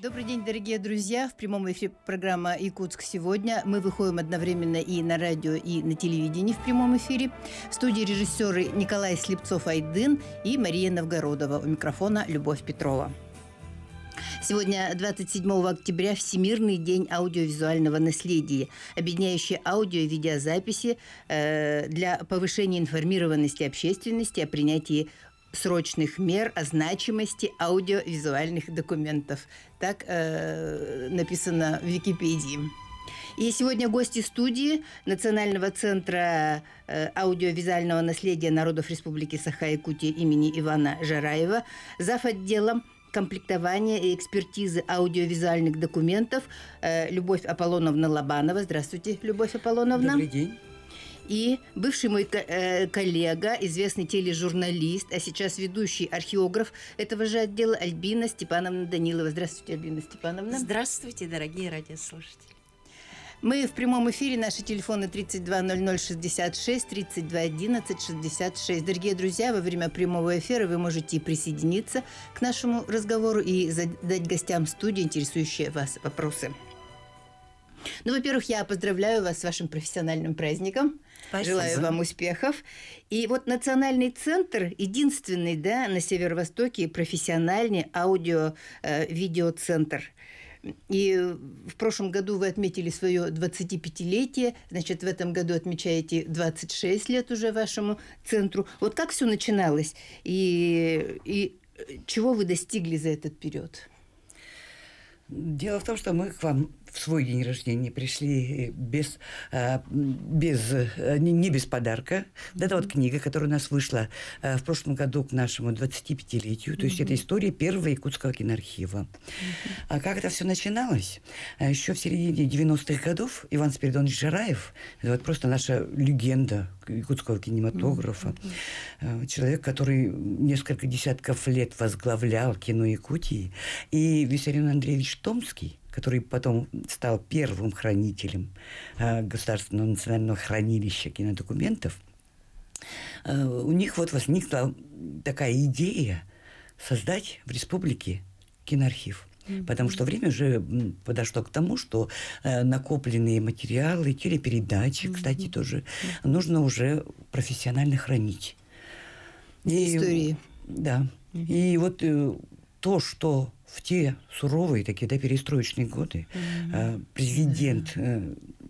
Добрый день, дорогие друзья. В прямом эфире программа «Якутск сегодня». Мы выходим одновременно и на радио, и на телевидении в прямом эфире. В студии режиссеры Николай Слепцов-Айдын и Мария Новгородова. У микрофона Любовь Петрова. Сегодня, 27 октября, Всемирный день аудиовизуального наследия, объединяющий аудио и видеозаписи для повышения информированности общественности о принятии срочных мер о значимости аудиовизуальных документов. Так написано в Википедии. И сегодня гости студии Национального центра аудиовизуального наследия народов Республики Саха-Якутия имени Ивана Жараева, зав. Отделом комплектования и экспертизы аудиовизуальных документов Любовь Аполлоновна Лобанова. Здравствуйте, Любовь Аполлоновна. Добрый день. И бывший мой коллега, известный тележурналист, а сейчас ведущий археограф этого же отдела Альбина Степановна Данилова. Здравствуйте, Альбина Степановна. Здравствуйте, дорогие радиослушатели. Мы в прямом эфире. Наши телефоны 320066, 321166. Дорогие друзья, во время прямого эфира вы можете присоединиться к нашему разговору и задать гостям студии интересующие вас вопросы. Ну, во-первых, я поздравляю вас с вашим профессиональным праздником. Спасибо. Желаю вам успехов. И вот Национальный центр единственный, да, на Северо-Востоке профессиональный аудио-видеоцентр. И в прошлом году вы отметили свое 25-летие, значит, в этом году отмечаете 26 лет уже вашему центру. Вот как все начиналось и чего вы достигли за этот период? Дело в том, что мы к вам в свой день рождения пришли не без подарка. Это вот книга, которая у нас вышла в прошлом году к нашему 25-летию. То есть это история первого якутского киноархива. А как это все начиналось? Еще в середине 90-х годов Иван Спиридонович Жараев, это вот просто наша легенда якутского кинематографа, человек, который несколько десятков лет возглавлял кино Якутии, и Виссарион Андреевич Томский, который потом стал первым хранителем Государственного национального хранилища кинодокументов, у них вот возникла такая идея создать в республике киноархив. Потому что время уже подошло к тому, что накопленные материалы, телепередачи, кстати, тоже нужно уже профессионально хранить. Истории. Да. И вот то, что в те суровые такие, да, перестроечные годы президент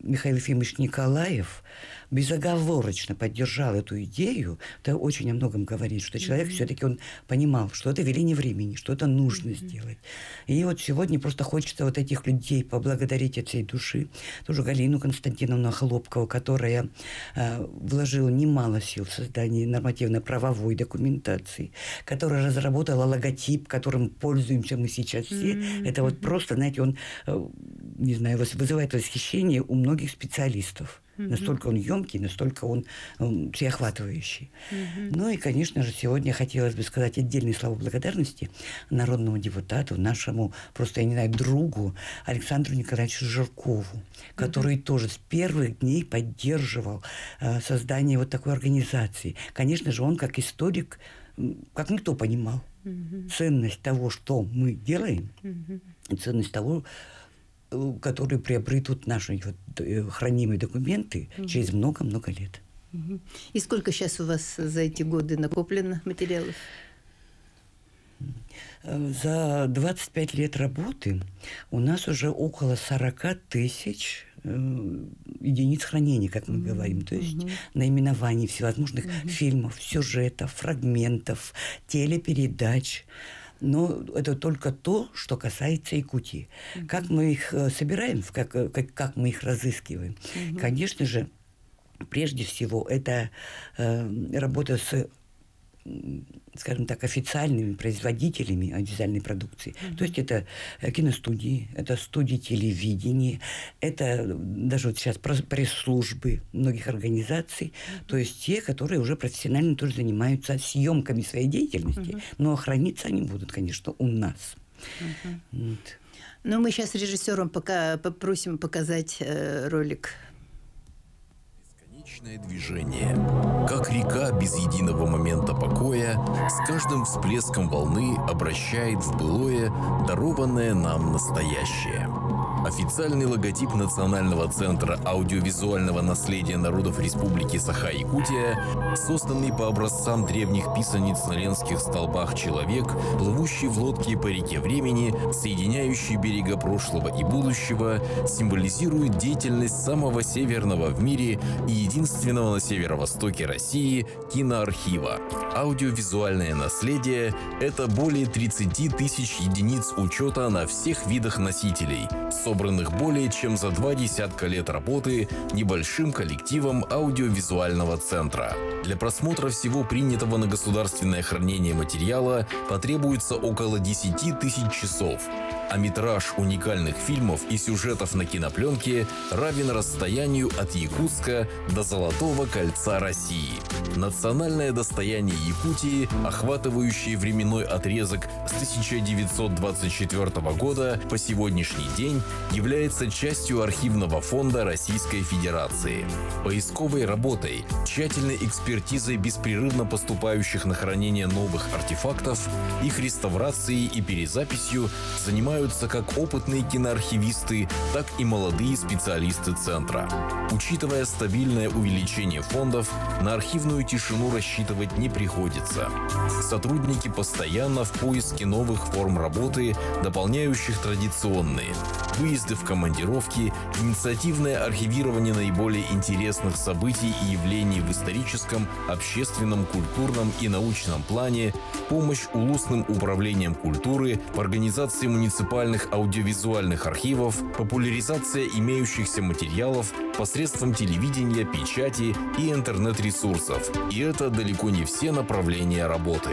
Михаил Ефимович Николаев безоговорочно поддержал эту идею, это очень о многом говорит, что человек все-таки он понимал, что это веление времени, что это нужно сделать. И вот сегодня просто хочется вот этих людей поблагодарить от всей души. Тоже Галину Константиновну Хлопкову, которая вложила немало сил в создание нормативно-правовой документации, которая разработала логотип, которым пользуемся мы сейчас все. Это вот просто, знаете, он, не знаю, вызывает восхищение у многих специалистов. Настолько он емкий, настолько он всеохватывающий. Ну и, конечно же, сегодня хотелось бы сказать отдельные слова благодарности народному депутату, нашему, просто, я не знаю, другу Александру Николаевичу Жиркову, который тоже с первых дней поддерживал создание вот такой организации. Конечно же, он как историк, как никто понимал ценность того, что мы делаем, и ценность того, которые приобретут наши вот, хранимые документы через много-много лет. И сколько сейчас у вас за эти годы накоплено материалов? За 25 лет работы у нас уже около 40 тысяч единиц хранения, как мы говорим. То есть наименований всевозможных фильмов, сюжетов, фрагментов, телепередач. Но это только то, что касается Якутии. Как мы их собираем, как мы их разыскиваем? Конечно же, прежде всего, это работа с, скажем так, официальными производителями аудиовизуальной продукции. То есть это киностудии, это студии телевидения, это даже вот сейчас пресс-службы многих организаций, то есть те, которые уже профессионально тоже занимаются съемками своей деятельности, но храниться они будут, конечно, у нас. Вот. Ну, мы сейчас режиссером пока попросим показать ролик. Вечное движение. Как река без единого момента покоя, с каждым всплеском волны обращает в былое дарованное нам настоящее. Официальный логотип Национального центра аудиовизуального наследия народов Республики Саха-Якутия, созданный по образцам древних писаниц на ленских столбах человек, плывущий в лодке по реке времени, соединяющий берега прошлого и будущего, символизирует деятельность самого северного в мире и единственного на северо-востоке России киноархива. Аудиовизуальное наследие – это более 30 тысяч единиц учета на всех видах носителей, собранных более чем за 20 лет работы небольшим коллективом аудиовизуального центра. Для просмотра всего принятого на государственное хранение материала потребуется около 10 тысяч часов, а метраж уникальных фильмов и сюжетов на кинопленке равен расстоянию от Якутска до Золотого кольца России. Национальное достояние Якутии, охватывающее временной отрезок с 1924 года по сегодняшний день, является частью архивного фонда Российской Федерации. Поисковой работой, тщательной экспертизой беспрерывно поступающих на хранение новых артефактов, их реставрацией и перезаписью занимаются как опытные киноархивисты, так и молодые специалисты центра. Учитывая стабильное увеличение фондов, на архивную тишину рассчитывать не приходится. Сотрудники постоянно в поиске новых форм работы, дополняющих традиционные. Выезды в командировки, инициативное архивирование наиболее интересных событий и явлений в историческом, общественном, культурном и научном плане, помощь улусным управлениям культуры в организации муниципальных аудиовизуальных архивов, популяризация имеющихся материалов посредством телевидения, печати и интернет-ресурсов. И это далеко не все направления работы.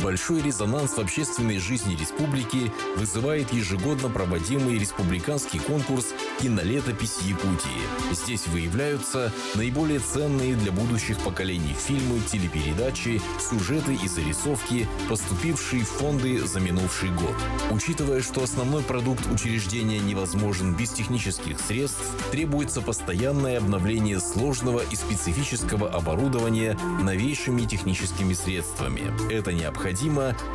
Большой резонанс в общественной жизни республики вызывает ежегодно проводимый республиканский конкурс «Кинолетопись Якутии». Здесь выявляются наиболее ценные для будущих поколений фильмы, телепередачи, сюжеты и зарисовки, поступившие в фонды за минувший год. Учитывая, что основной продукт учреждения невозможен без технических средств, требуется постоянное обновление сложного и специфического оборудования новейшими техническими средствами. Это необходимо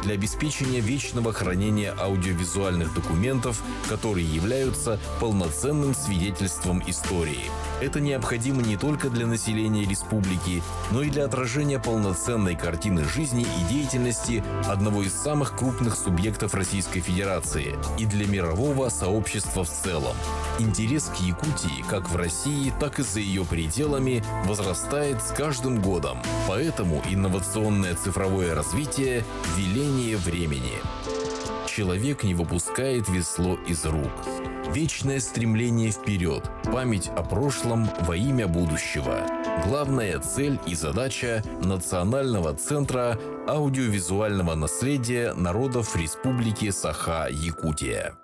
для обеспечения вечного хранения аудиовизуальных документов, которые являются полноценным свидетельством истории. Это необходимо не только для населения республики, но и для отражения полноценной картины жизни и деятельности одного из самых крупных субъектов Российской Федерации и для мирового сообщества в целом. Интерес к Якутии как в России, так и за ее пределами возрастает с каждым годом. Поэтому инновационное цифровое развитие – веление времени. Человек не выпускает весло из рук. Вечное стремление вперед, память о прошлом во имя будущего. Главная цель и задача Национального центра аудиовизуального наследия народов Республики Саха-Якутия.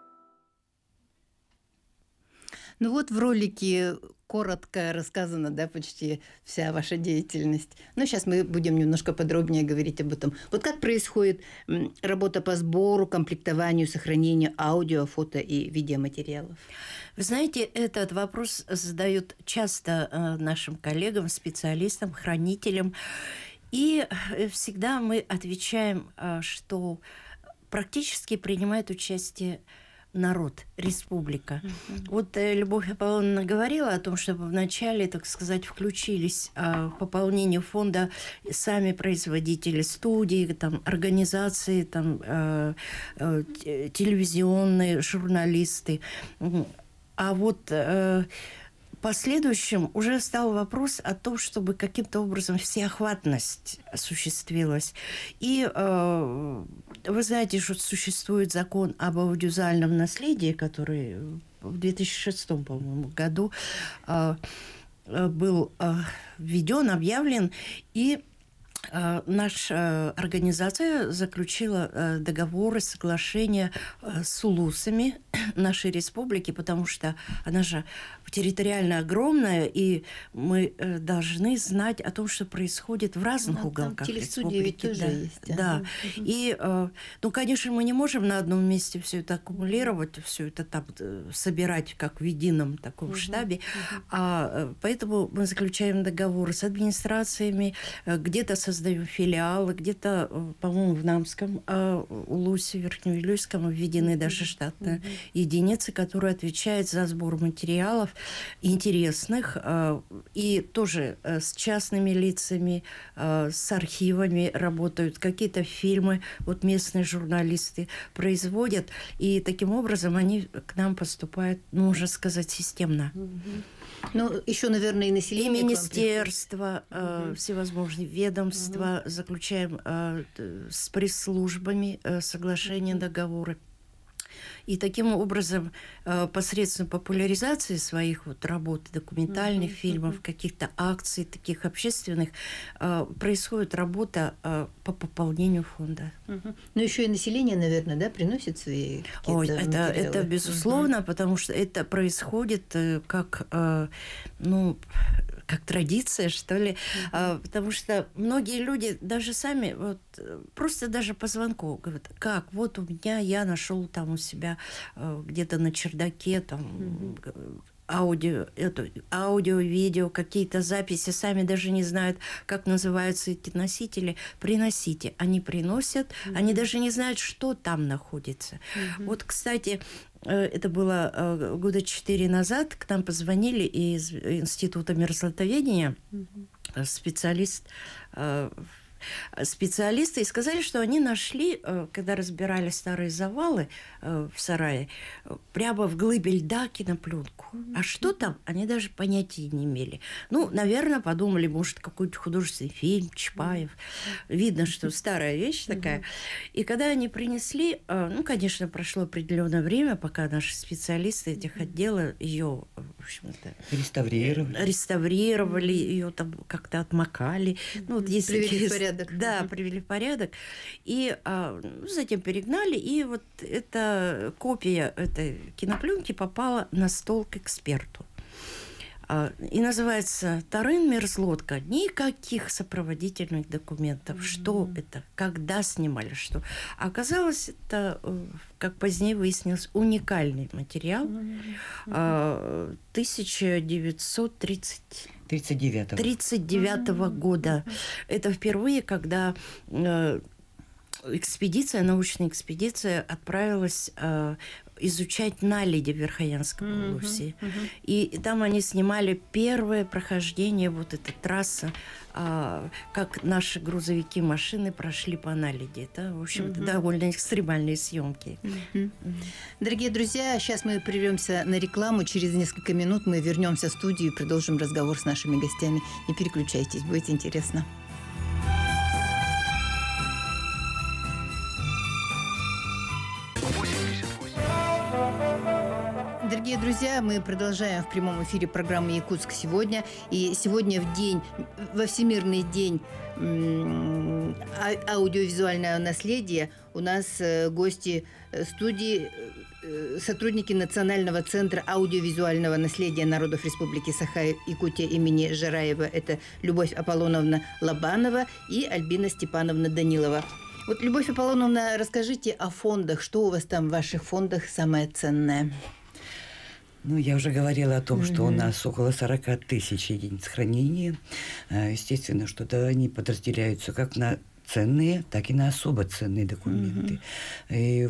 Ну вот в ролике коротко рассказана, да, почти вся ваша деятельность. Но сейчас мы будем немножко подробнее говорить об этом. Вот как происходит работа по сбору, комплектованию, сохранению аудио, фото и видеоматериалов? Вы знаете, этот вопрос задают часто нашим коллегам, специалистам, хранителям. И всегда мы отвечаем, что практически принимает участие народ, республика. Вот Любовь Аполлоновна говорила о том, что вначале, так сказать, включились в пополнение фонда сами производители студий, там, организации, там, телевизионные журналисты. А вот в последующем уже стал вопрос о том, чтобы каким-то образом всеохватность осуществилась. И вы знаете, что существует закон об аудиовизуальном наследии, который в 2006, по-моему, году был введен, объявлен. И Наша организация заключила договоры, соглашения с улусами нашей республики, потому что она же территориально огромная, и мы должны знать о том, что происходит в разных уголках республики. Тоже есть. Да. И, ну, конечно, мы не можем на одном месте все это аккумулировать, все это там собирать как в едином таком штабе, поэтому мы заключаем договоры с администрациями, где-то создаем филиалы, где-то, по-моему, в Намском улусе, Верхневилюйском введены даже штатные единицы, которые отвечают за сбор материалов интересных и тоже с частными лицами, с архивами работают, какие-то фильмы вот местные журналисты производят, и таким образом они к нам поступают, ну, можно сказать, системно. Ну, еще, наверное, и население. И министерства, всевозможные ведомства, заключаем с пресс-службами соглашения, договоры. И таким образом, посредством популяризации своих вот работ, документальных фильмов, каких-то акций, таких общественных, происходит работа по пополнению фонда. Ну, еще и население, наверное, да, приносит свои какие-то это безусловно, потому что это происходит как, ну, как традиция, что ли, потому что многие люди даже сами, вот, просто даже по звонку говорят, как, вот у меня, я нашел там у себя где-то на чердаке там аудио, видео, какие-то записи, сами даже не знают, как называются эти носители, приносите. Они приносят, они даже не знают, что там находится. Вот, кстати, это было года 4 назад, к нам позвонили из Института мерзлотоведения, специалисты, и сказали, что они нашли, когда разбирали старые завалы в сарае, прямо в глыбе льда кинопленку. А что там, они даже понятия не имели. Ну, наверное, подумали, может, какой-то художественный фильм, Чапаев. Видно, что старая вещь такая. И когда они принесли, ну, конечно, прошло определенное время, пока наши специалисты этих отделов ее, в общем-то, реставрировали, ее там как-то отмокали. Ну, вот если привели в порядок. Да, привели в порядок. И затем перегнали, и вот эта копия этой кинопленки попала на стол к эксперту. И называется «Тарын мерзлотка». Никаких сопроводительных документов. Что это? Когда снимали? Что? Оказалось, это, как позднее выяснилось, уникальный материал 1939 года. Это впервые, когда научная экспедиция отправилась изучать наледи в Верхоянском улусе. И там они снимали первое прохождение, вот эта трасса, как наши грузовики, машины прошли по наледи. Это, в общем-то, довольно экстремальные съемки. Дорогие друзья, сейчас мы прервемся на рекламу. Через несколько минут мы вернемся в студию и продолжим разговор с нашими гостями. Не переключайтесь, будет интересно. Дорогие друзья, мы продолжаем в прямом эфире программы «Якутск сегодня». И сегодня во Всемирный день аудиовизуального наследия у нас гости студии, сотрудники Национального центра аудиовизуального наследия народов Республики Саха-Якутия имени Жараева. Это Любовь Аполлоновна Лобанова и Альбина Степановна Данилова. Вот, Любовь Аполлоновна, расскажите о фондах. Что у вас там в ваших фондах самое ценное? Ну, я уже говорила о том, что у нас около 40 тысяч единиц хранения. Естественно, что они подразделяются как на ценные, так и на особо ценные документы. И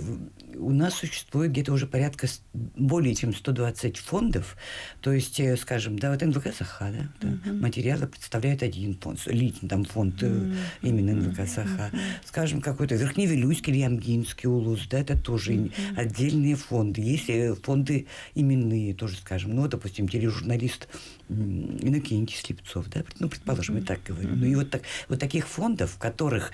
у нас существует где-то уже порядка более чем 120 фондов. То есть, скажем, да, вот НВК Саха, да, материалы представляют один фонд, лично там фонд именно НВК Саха. Скажем, какой-то Верхневилюйский или Ямгинский улус, да, это тоже отдельные фонды. Есть фонды именные тоже, скажем, ну, допустим, тележурналист Иннокентий Слепцов, да, ну, предположим, я так говорю. Ну, и вот таких фондов, в которых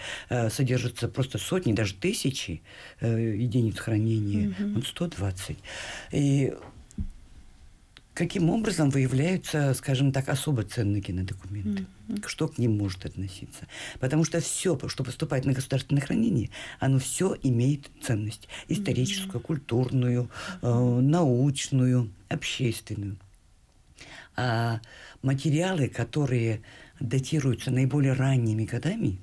содержатся просто сотни, даже тысячи единиц хранения, 120. И каким образом выявляются, скажем так, особо ценные кинодокументы? Что к ним может относиться? Потому что все, что поступает на государственное хранение, оно все имеет ценность. Историческую, культурную, научную, общественную. А материалы, которые датируются наиболее ранними годами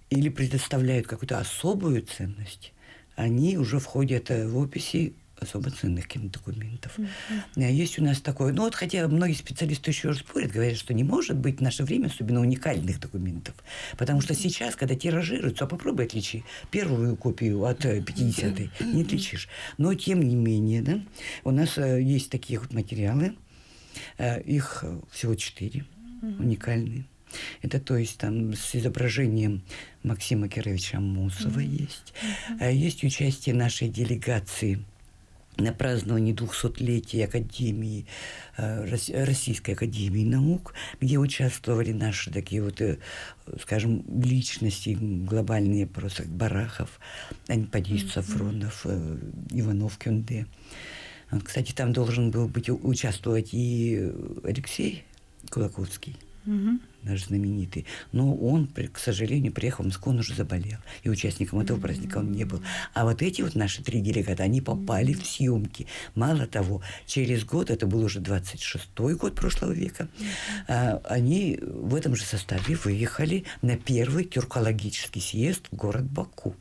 или предоставляют какую-то особую ценность, они уже входят в описи особо ценных кинодокументов. Есть у нас такое, ну вот хотя многие специалисты еще спорят, говорят, что не может быть в наше время особенно уникальных документов. Потому что сейчас, когда тиражируются, попробуй отличи первую копию от 50-й, не отличишь. Но тем не менее, да, у нас есть такие вот материалы, их всего 4 уникальные. Это, то есть, там с изображением Максима Кировича Амосова есть. Есть участие нашей делегации на праздновании 200-летия Академии, Российской Академии Наук, где участвовали наши такие вот, скажем, личности глобальные, просто Барахов, Анипадис, Сафронов, Иванов, Кюнде. Кстати, там должен был участвовать и Алексей Кулаковский, наш знаменитый. Но он, к сожалению, приехал в Москву, он уже заболел. И участником этого праздника он не был. А вот эти вот наши 3 делегата, они попали в съемки. Мало того, через год, это был уже 26-й год прошлого века, они в этом же составе выехали на 1-й тюркологический съезд в город Баку.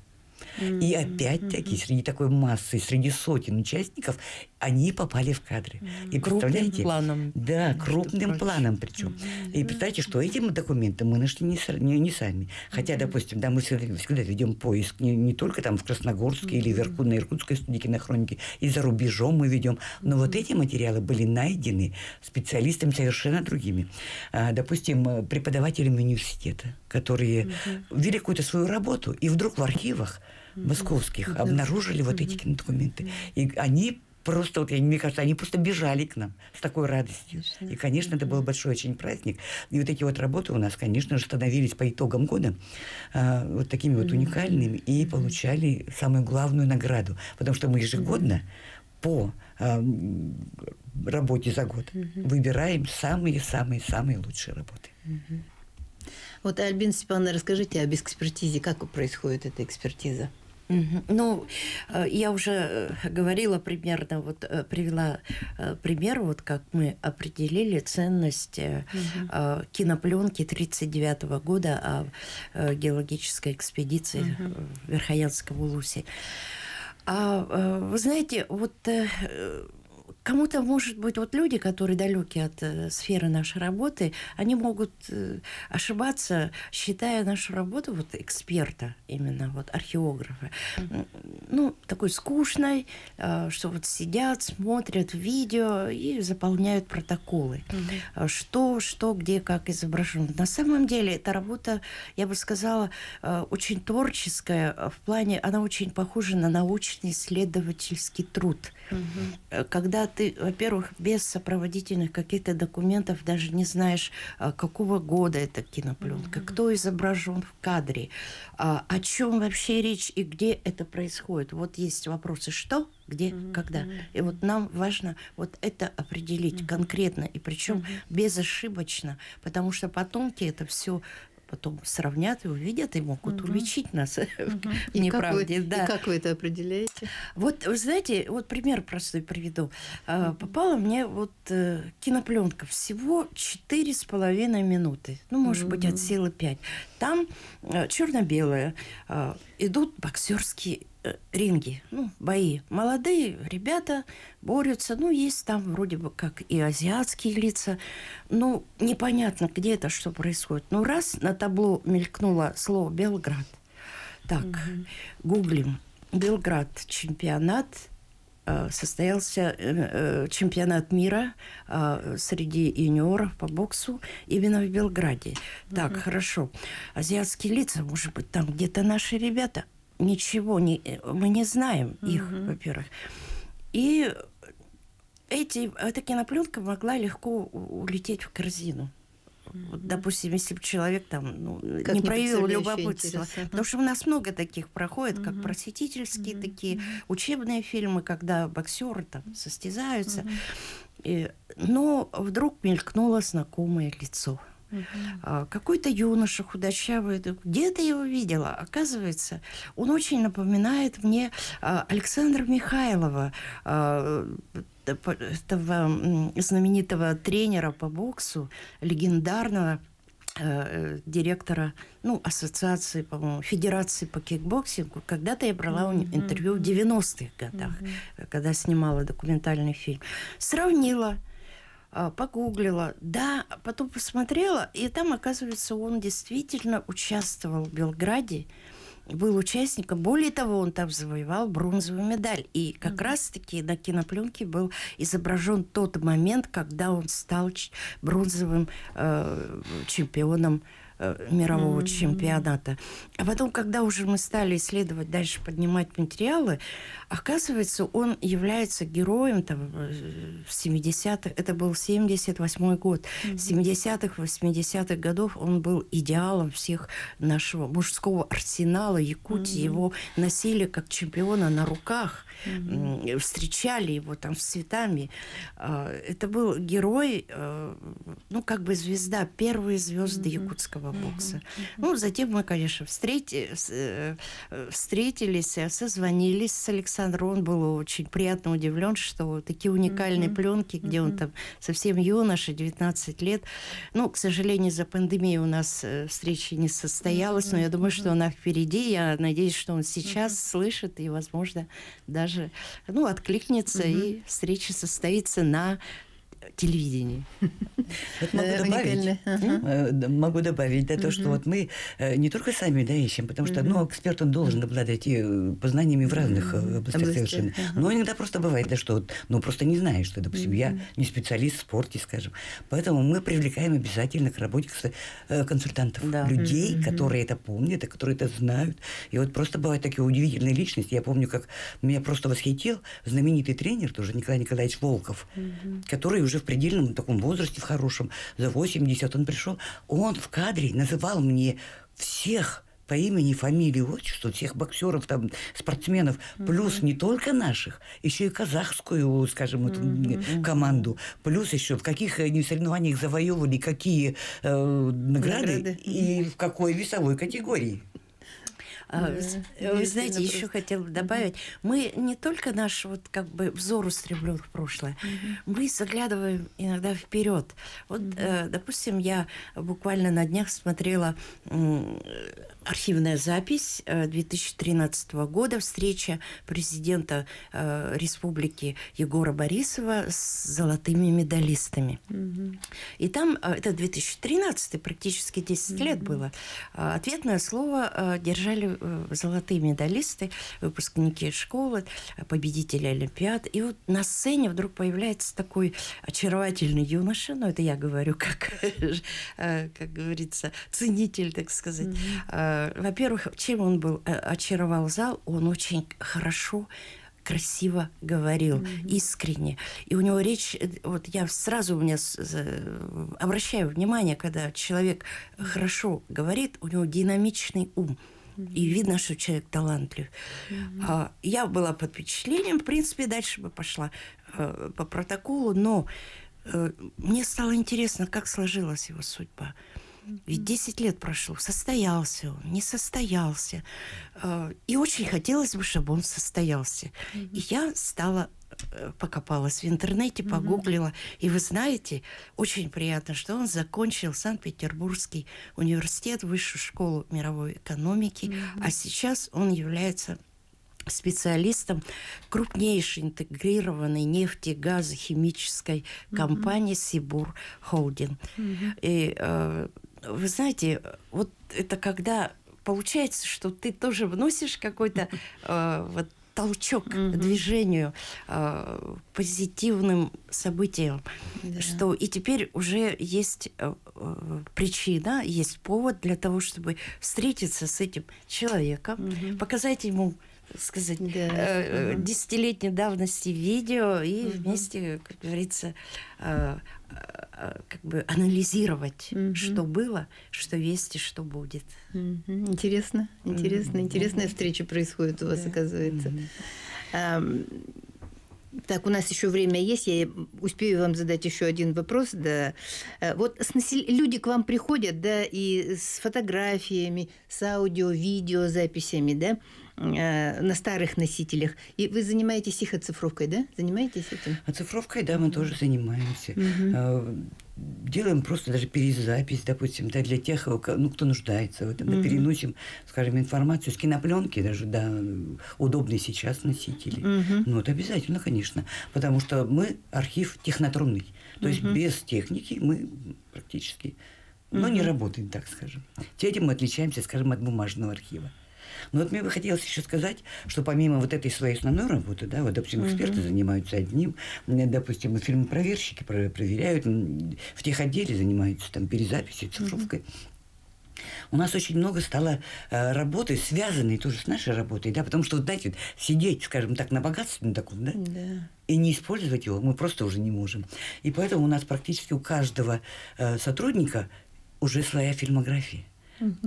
И опять-таки среди такой массы, среди сотен участников, они попали в кадры. И крупным планом. Да, крупным планом причем. И представьте, что этим документом мы нашли не сами. Хотя, допустим, да, мы всегда ведем поиск не только там в Красногорске или на Иркутской студии кинохроники, и за рубежом мы ведем. Но вот эти материалы были найдены специалистами совершенно другими. Допустим, преподавателями университета, которые вели какую-то свою работу, и вдруг в архивах московских обнаружили вот эти кинодокументы. И они просто, вот, мне кажется, они просто бежали к нам с такой радостью. И, конечно, это был большой очень праздник. И вот эти вот работы у нас, конечно же, становились по итогам года вот такими вот уникальными и получали самую главную награду. Потому что мы ежегодно по работе за год выбираем самые-самые-самые лучшие работы. Вот, Альбина Степановна, расскажите об экспертизе. Как происходит эта экспертиза? Ну, я уже говорила примерно, вот привела пример, вот как мы определили ценность кинопленки 1939 года о геологической экспедиции в Верхоянском Улусе. Вы знаете, вот кому-то, может быть, вот люди, которые далеки от сферы нашей работы, они могут ошибаться, считая нашу работу вот эксперта, именно вот археографа, ну, такой скучной, что вот сидят, смотрят видео и заполняют протоколы. Что, где, как изображено. На самом деле эта работа, я бы сказала, очень творческая в плане, она очень похожа на научный исследовательский труд. Когда ты, во-первых, без сопроводительных каких-то документов даже не знаешь, какого года эта кинопленка, кто изображен в кадре, о чем вообще речь и где это происходит. Вот есть вопросы, что, где, когда. И вот нам важно вот это определить конкретно, и причем безошибочно, потому что потомки это все потом сравнят и увидят, и могут уличить нас в неправде. И как вы это определяете? Вот, вы знаете, вот пример простой приведу. Попала мне вот кинопленка всего 4,5 минуты. Ну, может быть, от силы 5. Там черно-белое. Идут боксерские ринги, ну, бои. Молодые ребята борются. Ну, есть там вроде бы как и азиатские лица. Ну, непонятно, где это, что происходит. Ну, раз на табло мелькнуло слово «Белград». Так, гуглим. Белград, чемпионат. Состоялся чемпионат мира среди юниоров по боксу именно в Белграде. Так, хорошо. Азиатские лица, может быть, там где-то наши ребята. Ничего, мы не знаем их, во-первых. И эта кинопленка могла легко улететь в корзину. Вот, допустим, если бы человек там Как не не проявил представляющий любопытства. интерес. Потому что у нас много таких проходит, как просветительские такие учебные фильмы, когда боксеры там состязаются. Но вдруг мелькнуло знакомое лицо. Какой-то юноша худощавый, где ты его видела? Оказывается, он очень напоминает мне Александра Михайлова, этого знаменитого тренера по боксу, легендарного директора, ассоциации, по-моему, федерации по кикбоксингу. Когда-то я брала у него интервью в 90-х годах, когда снимала документальный фильм. Сравнила, погуглила, да, потом посмотрела, и там, оказывается, он действительно участвовал в Белграде, был участником. Более того, он там завоевал бронзовую медаль. И как раз-таки на кинопленке был изображен тот момент, когда он стал бронзовым чемпионом мирового чемпионата. А потом, когда уже мы стали исследовать, дальше поднимать материалы, оказывается, он является героем там, в 70-х, это был 78-й год, 70-х, 80-х годов он был идеалом всех нашего мужского арсенала Якутии. Его носили как чемпиона на руках, встречали его там с цветами. Это был герой, как бы звезда, первые звезды якутского бокса. Затем мы, конечно, встретились, созвонились с Александром. Он был очень приятно удивлен, что такие уникальные пленки, где он там совсем юноша, 19 лет. К сожалению, из-за пандемии у нас встречи не состоялась, но я думаю, что она впереди. Я надеюсь, что он сейчас слышит и, возможно, даже откликнется, и встреча состоится на телевидении. Могу добавить, то, что вот мы не только сами ищем, потому что эксперт, он должен обладать познаниями в разных областях совершенно. Но иногда просто бывает, что просто не знаешь, что, допустим, я не специалист в спорте, скажем. Поэтому мы привлекаем обязательно к работе консультантов, людей, которые это помнят, которые это знают. И вот просто бывают такие удивительные личности. Я помню, как меня просто восхитил знаменитый тренер, тоже Николай Николаевич Волков, который уже в предельном таком возрасте, в хорошем, за 80, он пришел, он в кадре называл мне всех по имени, фамилии, отчеству, всех боксеров, там, спортсменов, плюс не только наших, еще и казахскую, скажем, команду, плюс еще в каких соревнованиях завоевывали, какие награды и в какой весовой категории. Вы знаете, еще хотела добавить, мы не только наш взор устремлен в прошлое, мы заглядываем иногда вперед. Допустим, я буквально на днях смотрела архивная запись 2013 года, встреча президента республики Егора Борисова с золотыми медалистами. И там, это 2013, практически 10 лет было, ответное слово держали золотые медалисты, выпускники школы, победители Олимпиад. И вот на сцене вдруг появляется такой очаровательный юноша, это я говорю как говорится, ценитель, так сказать. Во-первых, чем он очаровал зал? Он очень хорошо, красиво говорил, искренне. И у него речь, я сразу обращаю внимание, когда человек хорошо говорит, у него динамичный ум. И видно, что человек талантлив. Я была под впечатлением, в принципе, дальше бы пошла по протоколу, но мне стало интересно, как сложилась его судьба. Ведь 10 лет прошло, состоялся он, не состоялся. И очень хотелось бы, чтобы он состоялся. И я покопалась в интернете, погуглила. И вы знаете, очень приятно, что он закончил Санкт-Петербургский университет, высшую школу мировой экономики, а сейчас он является специалистом крупнейшей интегрированной нефтегазохимической компании «Сибур Холдинг». И вы знаете, это когда получается, что ты тоже вносишь какой-то толчок к движению, позитивным событиям, что и теперь уже есть причина, есть повод для того, чтобы встретиться с этим человеком, показать ему сказать, десятилетней давности видео и вместе, как говорится, как бы анализировать, что было, что есть и что будет. Интересно, интересно. Интересная встреча происходит у вас, оказывается. Так, у нас еще время есть, я успею вам задать еще один вопрос. Да. Вот люди к вам приходят, да, и с фотографиями, с аудио, видео записями, да, на старых носителях. И вы занимаетесь их оцифровкой, да? Занимаетесь этим? Оцифровкой, да, мы тоже занимаемся. Делаем просто даже перезапись, допустим, да, для тех, кто нуждается в этом. Да, переносим, скажем, информацию с кинопленки, даже, да, удобные сейчас носители. Ну, это обязательно, конечно, потому что мы архив технотронный. То есть без техники мы практически, не работаем, так скажем. Этим мы отличаемся, скажем, от бумажного архива. Но вот мне бы хотелось еще сказать, что помимо вот этой своей основной работы, да, вот, допустим, эксперты занимаются одним, допустим, фильмопроверщики проверяют, в техотделе занимаются там перезаписью, цифровкой. У нас очень много стало работы, связанной тоже с нашей работой, да, потому что, вот, знаете, вот, сидеть, скажем так, на богатстве таком, да, и не использовать его мы просто уже не можем. И поэтому у нас практически у каждого сотрудника уже своя фильмография.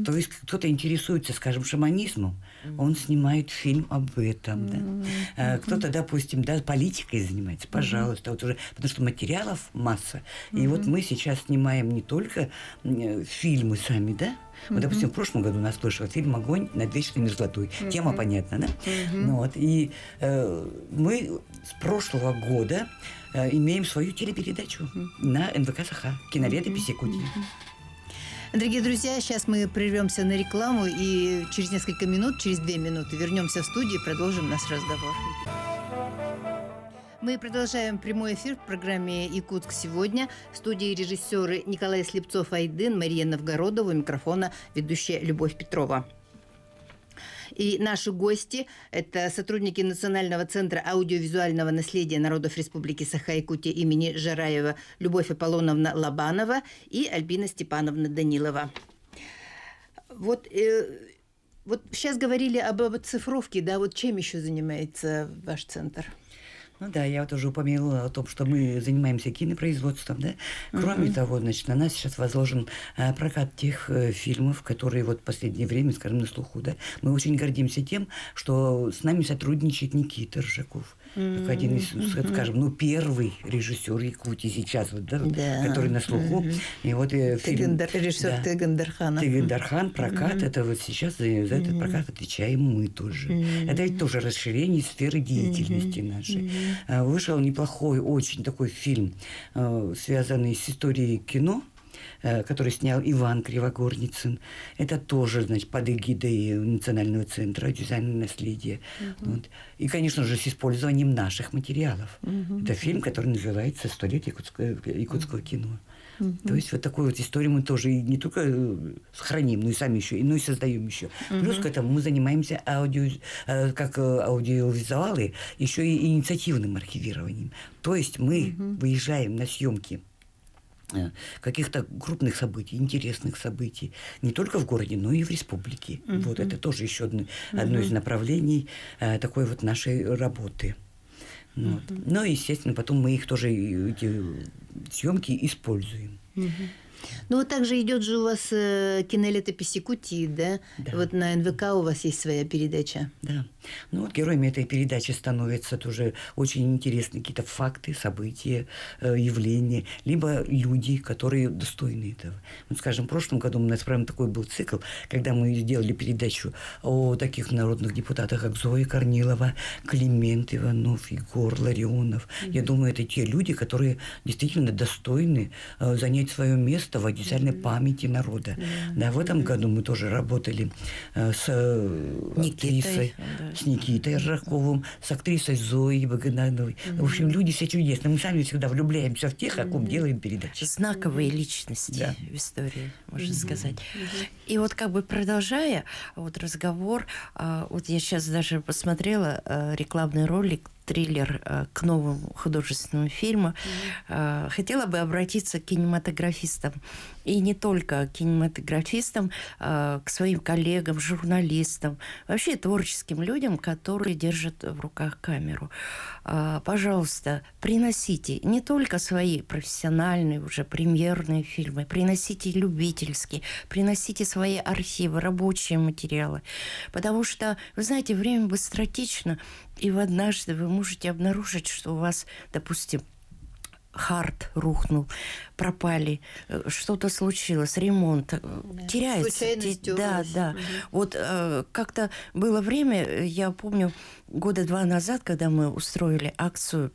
То есть кто-то интересуется, скажем, шаманизмом, он снимает фильм об этом. Да. Кто-то, допустим, да, политикой занимается, пожалуйста, вот уже, потому что материалов масса. И вот мы сейчас снимаем не только фильмы сами, да. Вот, допустим, в прошлом году у нас вышел фильм «Огонь над вечной мерзлотой». Тема понятна, да? Ну, вот, и мы с прошлого года имеем свою телепередачу на НВК «Саха», кинолетопись Якутии. Дорогие друзья, сейчас мы прервемся на рекламу и через несколько минут, через 2 минуты вернемся в студию и продолжим наш разговор. Мы продолжаем прямой эфир в программе «Якутск сегодня». В студии режиссеры Николай Слепцов-Айдын, Мария Новгородова, у микрофона ведущая Любовь Петрова. И наши гости – это сотрудники Национального центра аудиовизуального наследия народов Республики Саха-Якутия имени Жараева Любовь Аполлоновна Лобанова и Альбина Степановна Данилова. Вот сейчас говорили об оцифровке, да, вот чем еще занимается ваш центр? Ну да, я вот уже упомянула о том, что мы занимаемся кинопроизводством, да. Кроме того, значит, на нас сейчас возложен прокат тех фильмов, которые вот в последнее время, скажем, на слуху, да. Мы очень гордимся тем, что с нами сотрудничает Никита Ржаков, как один из, скажем, первый режиссер Якутии сейчас, вот, да, который на слуху. И вот фильм... Режиссер Тыгын Дархан. Тыгын Дархан, прокат, это вот сейчас за этот прокат отвечаем мы тоже. Это ведь тоже расширение сферы деятельности нашей. Вышел неплохой, очень такой фильм, связанный с историей кино, который снял Иван Кривогорницын. Это тоже, значит, под эгидой Национального центра аудиовизуального наследия. Вот. И, конечно же, с использованием наших материалов. Это фильм, который называется «100 лет якутского кино». То есть вот такую вот историю мы тоже не только храним, но и сами еще, но и создаем еще. Плюс к этому мы занимаемся как аудиовизуалы, еще и инициативным архивированием. То есть мы выезжаем на съемки каких-то крупных событий, интересных событий, не только в городе, но и в республике. Вот это тоже еще одно из направлений такой вот нашей работы. Вот. Ну, естественно, потом мы их тоже, эти съемки, используем. Ну, вот также идет же у вас кинолетопись Якутии, да? Вот на НВК у вас есть своя передача. Да. Ну, вот героями этой передачи становятся тоже очень интересные какие-то факты, события, явления, либо люди, которые достойны этого. Вот, скажем, в прошлом году у нас прям такой был цикл, когда мы сделали передачу о таких народных депутатах, как Зоя Корнилова, Климент Иванов, Егор Ларионов. Я думаю, это те люди, которые действительно достойны занять свое место в аудиовизуальной памяти народа. Да, в этом году мы тоже работали с актрисой, с Никитой Ржаковым, с актрисой Зоей Багановой. В общем, люди все чудесные. Мы сами всегда влюбляемся в тех, о ком делаем передачи. Знаковые личности в истории, можно сказать. И вот как бы продолжая вот разговор, вот я сейчас даже посмотрела рекламный ролик триллер к новому художественному фильму. Хотела бы обратиться к кинематографистам. И не только к кинематографистам, к своим коллегам, журналистам, вообще творческим людям, которые держат в руках камеру. Пожалуйста, приносите не только свои профессиональные, уже премьерные фильмы, приносите любительские, приносите свои архивы, рабочие материалы. Потому что, вы знаете, время быстротечно, и однажды вы можете обнаружить, что у вас, допустим, хард рухнул, пропали, что-то случилось, ремонт, теряется. Да. Вот как-то было время, я помню, 2 года назад, когда мы устроили акцию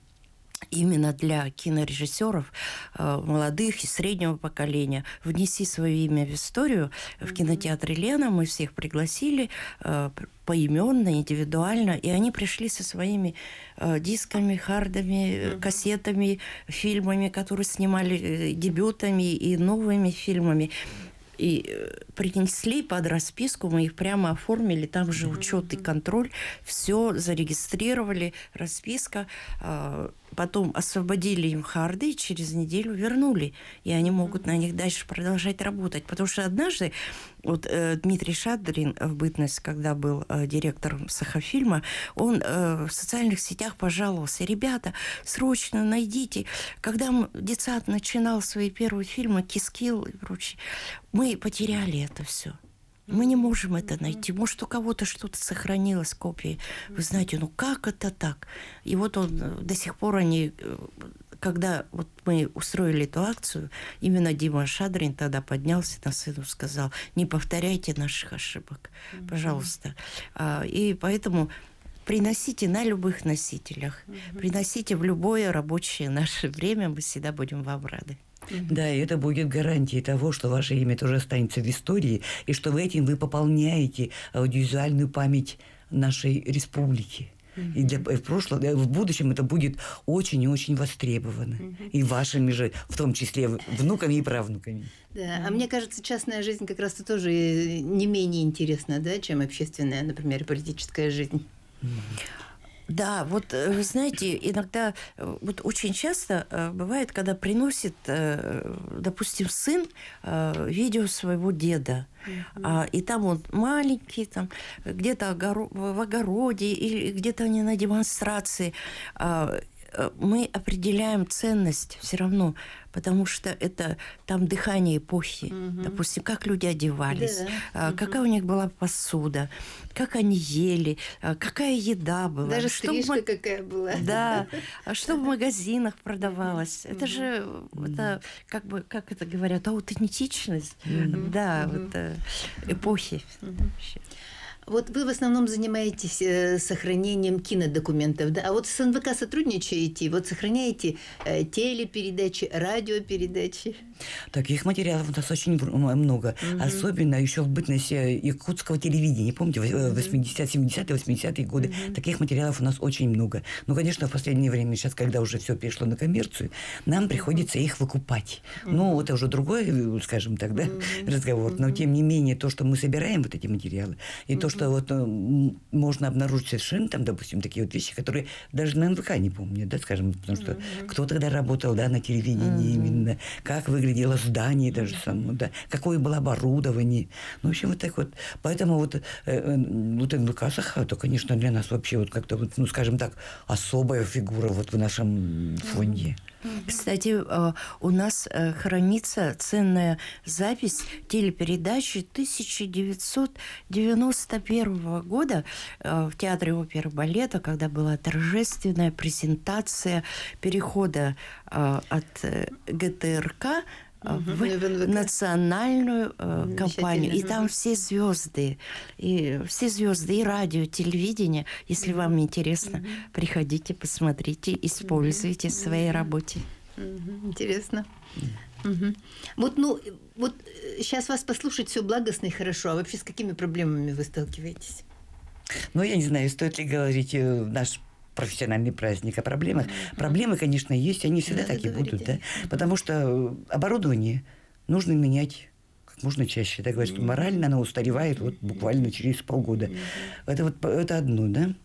именно для кинорежиссеров молодых и среднего поколения. «Внеси свое имя в историю». В кинотеатре «Лена» мы всех пригласили поименно, индивидуально, и они пришли со своими дисками, хардами, кассетами, фильмами, которые снимали, дебютами и новыми фильмами. И принесли под расписку, мы их прямо оформили, там же учет и контроль, все зарегистрировали, расписка, потом освободили им харды и через неделю вернули. И они могут на них дальше продолжать работать. Потому что однажды вот Дмитрий Шадрин в бытность, когда был директором Сахафильма, он в социальных сетях пожаловался: ребята, срочно найдите. Когда Децат начинал свои первые фильмы, Кискил и прочее, мы потеряли это все. Мы не можем это найти. Может, у кого-то что-то сохранилось, копии. Вы знаете, ну как это так? И вот он до сих пор они... Когда вот мы устроили эту акцию, именно Дима Шадрин тогда поднялся на сцену и сказал: не повторяйте наших ошибок, пожалуйста. И поэтому приносите на любых носителях, приносите в любое рабочее наше время, мы всегда будем вам рады. Да, и это будет гарантией того, что ваше имя тоже останется в истории, и что этим вы пополняете аудиовизуальную память нашей республики. И в будущем это будет очень и очень востребовано. И вашими же, в том числе, внуками и правнуками. Да, а мне кажется, частная жизнь как раз тоже не менее интересна, да, чем общественная, например, политическая жизнь. Да, вот вы знаете, иногда, вот очень часто бывает, когда приносит, допустим, сын видео своего деда, и там он маленький, там где-то в огороде или где-то они на демонстрации. Мы определяем ценность все равно, потому что это там дыхание эпохи. Допустим, как люди одевались, какая у них была посуда, как они ели, какая еда была. Даже стрижка какая была. Да, что в магазинах продавалось. Это же, это, как это говорят, аутентичность, да, вот, эпохи. Вот вы в основном занимаетесь сохранением кинодокументов, да? А вот с НВК сотрудничаете, вот сохраняете телепередачи, радиопередачи? Таких материалов у нас очень много. Особенно еще в бытности якутского телевидения. Помните, 80-е, 70-е, 80-е годы. Таких материалов у нас очень много. Ну, конечно, в последнее время, сейчас, когда уже все перешло на коммерцию, нам приходится их выкупать. Ну, это уже другой, скажем так, да, разговор. Но, тем не менее, то, что мы собираем вот эти материалы, и то, что вот можно обнаружить совершенно там, допустим, такие вот вещи, которые даже на НВК не помнят, да, скажем, потому что кто тогда работал, да, на телевидении именно, как выглядело здание даже само, да, какое было оборудование. Ну, в общем, вот так вот. Поэтому вот НВК Саха, то, конечно, для нас вообще вот как-то, вот, ну, скажем так, особая фигура вот в нашем фонде. Кстати, у нас хранится ценная запись телепередачи 1991 года в Театре оперы и балета, когда была торжественная презентация перехода от ГТРК в национальную компанию. И там все звезды, и радио, телевидение. Если вам интересно, приходите, посмотрите, используйте в своей работе. Интересно. Вот сейчас вас послушать все благостно и хорошо. А вообще с какими проблемами вы сталкиваетесь? Ну, я не знаю, стоит ли говорить наш профессиональный праздник о проблемах. Проблемы, конечно, есть, они всегда так и будут, да? Потому что оборудование нужно менять как можно чаще. Так говорят, что морально оно устаревает вот буквально через полгода. Это одно, да?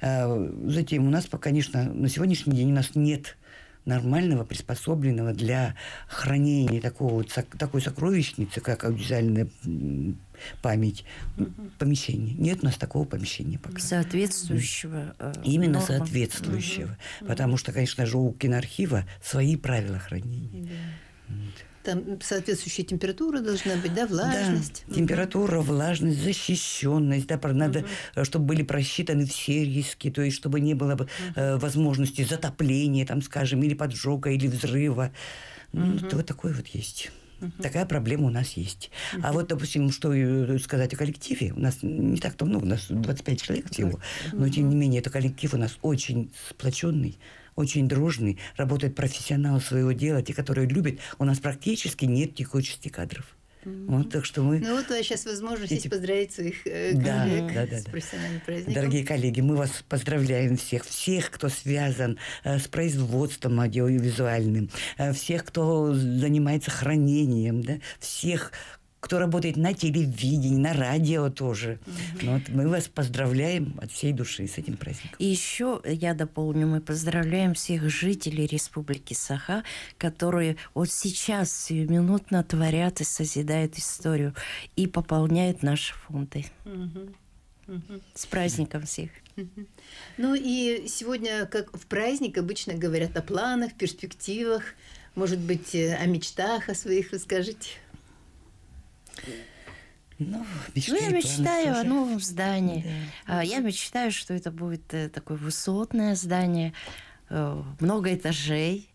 Затем у нас, конечно, на сегодняшний день у нас нет нормального, приспособленного для хранения такой сокровищницы, как аудиовизуальная память, помещения. Нет у нас такого помещения пока. Соответствующего. Именно нормам. соответствующего. Потому что, конечно же, у киноархива свои правила хранения. Там соответствующая температура должна быть, да, влажность. Да, температура, влажность, защищенность. Да, надо, чтобы были просчитаны все риски, то есть чтобы не было возможности затопления, там, скажем, или поджога, или взрыва. Вот такое вот есть. Такая проблема у нас есть. А вот, допустим, что сказать о коллективе. У нас не так-то много, у нас 25 человек всего. Но, тем не менее, это коллектив у нас очень сплоченный, очень дружный. Работают профессионалы своего дела, те, которые любят. У нас практически нет текучести кадров. Вот, так что мы... Ну вот у вас сейчас возможность есть поздравить своих коллег с профессиональным праздником. Дорогие коллеги, мы вас поздравляем всех, кто связан с производством аудиовизуальным, всех, кто занимается хранением, да, всех, кто работает на телевидении, на радио тоже. Вот, мы вас поздравляем от всей души с этим праздником. И еще я дополню, мы поздравляем всех жителей Республики Саха, которые вот сейчас сиюминутно творят и созидают историю и пополняют наши фонды. С праздником всех. Ну и сегодня, как в праздник, обычно говорят о планах, перспективах, может быть, о мечтах о своих вы скажете. Я мечтаю о новом здании. Да. Я мечтаю, что это будет такое высотное здание, много этажей.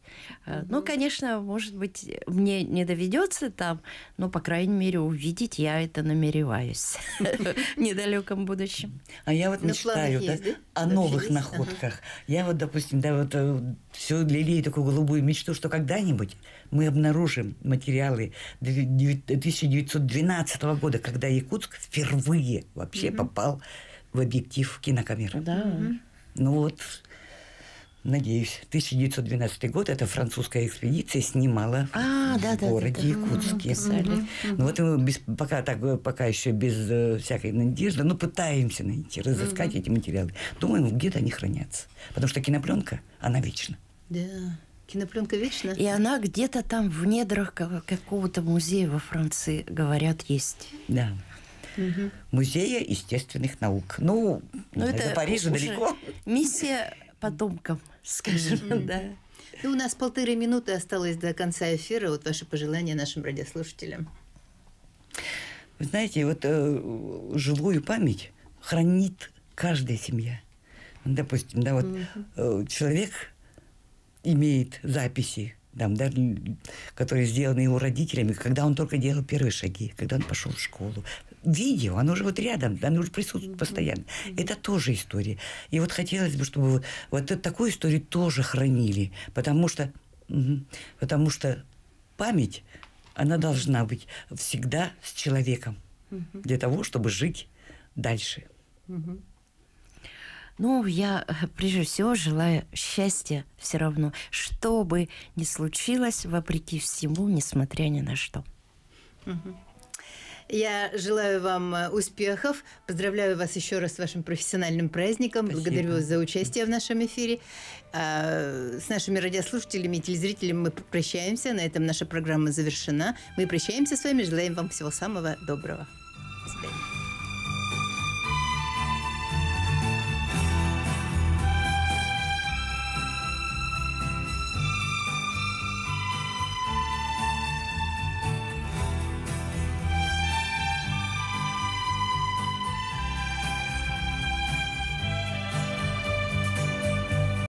Ну, конечно, может быть, мне не доведется там, но, по крайней мере, увидеть я это намереваюсь в недалеком будущем. А я вот мечтаю о новых находках. Я вот, допустим, все лелею такую голубую мечту, что когда-нибудь мы обнаружим материалы 1912 года, когда Якутск впервые вообще попал в объектив кинокамеры. Да. Ну вот... Надеюсь, 1912 год, это французская экспедиция снимала в городе Якутске. Ну вот мы пока еще без всякой надежды, но пытаемся найти, разыскать эти материалы. Думаем, где-то они хранятся. Потому что кинопленка, она вечна. Да, кинопленка вечна. И она где-то там в недрах какого-то музея во Франции, говорят, есть. Да. Музея естественных наук. Ну это до Парижа далеко. Миссия потомкам, скажем, да. Ну, у нас 1,5 минуты осталось до конца эфира. Вот ваши пожелания нашим радиослушателям. Вы знаете, вот живую память хранит каждая семья. Допустим, да, вот человек имеет записи, там, да, которые сделаны его родителями, когда он только делал первые шаги, когда он пошел в школу. Видео, оно уже вот рядом, оно уже присутствует постоянно. Это тоже история. И вот хотелось бы, чтобы вот такую историю тоже хранили, потому что память, она должна быть всегда с человеком для того, чтобы жить дальше. Ну, я прежде всего желаю счастья все равно, что бы ни случилось, вопреки всему, несмотря ни на что. Я желаю вам успехов. Поздравляю вас еще раз с вашим профессиональным праздником. Спасибо. Благодарю вас за участие в нашем эфире. С нашими радиослушателями и телезрителями мы прощаемся. На этом наша программа завершена. Мы прощаемся с вами. Желаем вам всего самого доброго. До свидания.